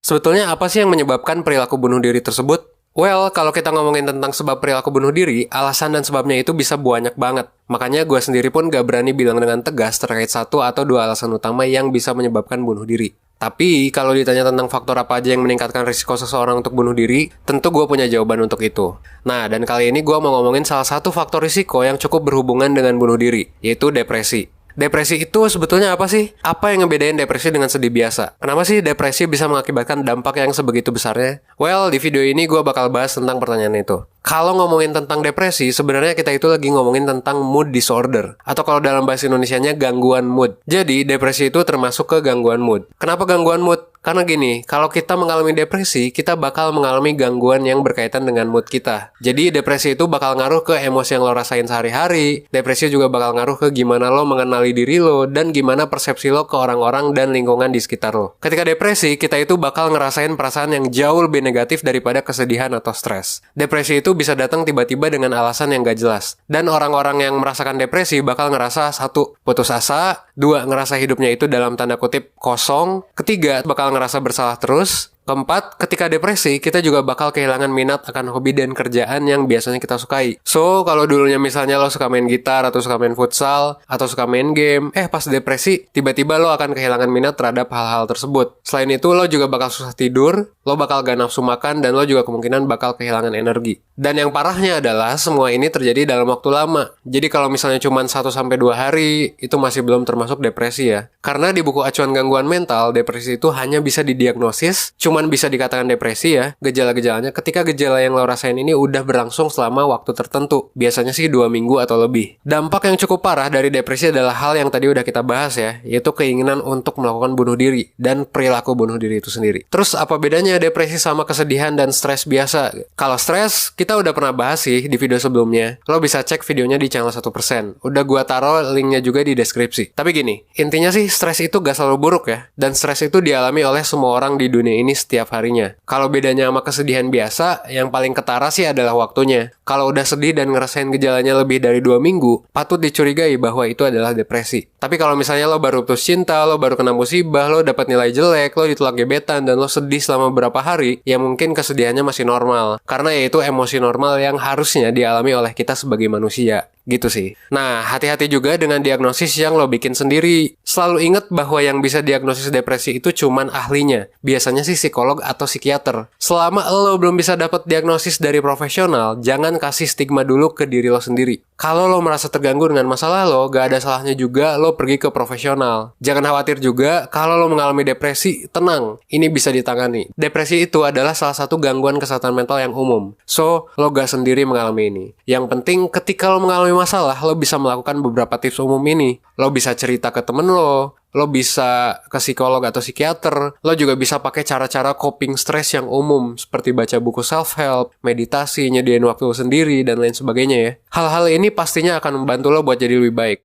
Sebetulnya apa sih yang menyebabkan perilaku bunuh diri tersebut? Well, kalau kita ngomongin tentang sebab perilaku bunuh diri, alasan dan sebabnya itu bisa banyak banget. Makanya gue sendiri pun gak berani bilang dengan tegas terkait satu atau dua alasan utama yang bisa menyebabkan bunuh diri. Tapi, kalau ditanya tentang faktor apa aja yang meningkatkan risiko seseorang untuk bunuh diri, tentu gue punya jawaban untuk itu. Nah, dan kali ini gue mau ngomongin salah satu faktor risiko yang cukup berhubungan dengan bunuh diri, yaitu depresi. Depresi itu sebetulnya apa sih? Apa yang ngebedain depresi dengan sedih biasa? Kenapa sih depresi bisa mengakibatkan dampak yang sebegitu besarnya? Well, di video ini gue bakal bahas tentang pertanyaan itu. Kalau ngomongin tentang depresi, sebenarnya kita itu lagi ngomongin tentang mood disorder. Atau kalau dalam bahasa Indonesianya, gangguan mood. Jadi, depresi itu termasuk ke gangguan mood. Kenapa gangguan mood? Karena gini, kalau kita mengalami depresi, kita bakal mengalami gangguan yang berkaitan dengan mood kita. Jadi, depresi itu bakal ngaruh ke emosi yang lo rasain sehari-hari. Depresi juga bakal ngaruh ke gimana lo mengenali diri lo, dan gimana persepsi lo ke orang-orang dan lingkungan di sekitar lo. Ketika depresi, kita itu bakal ngerasain perasaan yang jauh lebih negatif daripada kesedihan atau stres. Depresi itu bisa datang tiba-tiba dengan alasan yang gak jelas. Dan orang-orang yang merasakan depresi bakal ngerasa satu, putus asa, dua, ngerasa hidupnya itu dalam tanda kutip kosong, ketiga, bakal ngerasa bersalah terus, keempat, ketika depresi, kita juga bakal kehilangan minat akan hobi dan kerjaan yang biasanya kita sukai. So, kalau dulunya misalnya lo suka main gitar, atau suka main futsal, atau suka main game, pas depresi, tiba-tiba lo akan kehilangan minat terhadap hal-hal tersebut. Selain itu, lo juga bakal susah tidur, lo bakal gak nafsu makan, dan lo juga kemungkinan bakal kehilangan energi. Dan yang parahnya adalah, semua ini terjadi dalam waktu lama. Jadi kalau misalnya cuma 1-2 hari, itu masih belum termasuk depresi ya. Karena di buku acuan gangguan mental, depresi itu hanya bisa didiagnosis, cuman bisa dikatakan depresi ya, gejala-gejalanya ketika gejala yang lo rasain ini udah berlangsung selama waktu tertentu. Biasanya sih 2 minggu atau lebih. Dampak yang cukup parah dari depresi adalah hal yang tadi udah kita bahas ya, yaitu keinginan untuk melakukan bunuh diri dan perilaku bunuh diri itu sendiri. Terus apa bedanya depresi sama kesedihan dan stres biasa? Kalau stres, kita udah pernah bahas sih di video sebelumnya. Lo bisa cek videonya di channel 1%. Udah gua taruh linknya juga di deskripsi. Tapi gini, intinya sih stres itu gak selalu buruk ya. Dan stres itu dialami oleh semua orang di dunia ini setiap harinya. Kalau bedanya sama kesedihan biasa, yang paling ketara sih adalah waktunya. Kalau udah sedih dan ngerasain gejalanya lebih dari 2 minggu, patut dicurigai bahwa itu adalah depresi. Tapi kalau misalnya lo baru putus cinta, lo baru kena musibah, lo dapat nilai jelek, lo ditolak gebetan, dan lo sedih selama beberapa hari, ya mungkin kesedihannya masih normal. Karena ya itu emosi normal yang harusnya dialami oleh kita sebagai manusia. Gitu sih. Nah, hati-hati juga dengan diagnosis yang lo bikin sendiri. Selalu ingat bahwa yang bisa diagnosis depresi itu cuman ahlinya. Biasanya sih psikolog atau psikiater. Selama lo belum bisa dapat diagnosis dari profesional, jangan kasih stigma dulu ke diri lo sendiri. Kalau lo merasa terganggu dengan masalah lo, gak ada salahnya juga lo pergi ke profesional. Jangan khawatir juga kalau lo mengalami depresi, tenang, ini bisa ditangani. Depresi itu adalah salah satu gangguan kesehatan mental yang umum. So, lo gak sendiri mengalami ini. Yang penting ketika lo mengalami masalah, lo bisa melakukan beberapa tips umum ini. Lo bisa cerita ke temen lo bisa ke psikolog atau psikiater, lo juga bisa pakai cara-cara coping stress yang umum, seperti baca buku self-help, meditasi, nyediain waktu sendiri, dan lain sebagainya ya. Hal-hal ini pastinya akan membantu lo buat jadi lebih baik.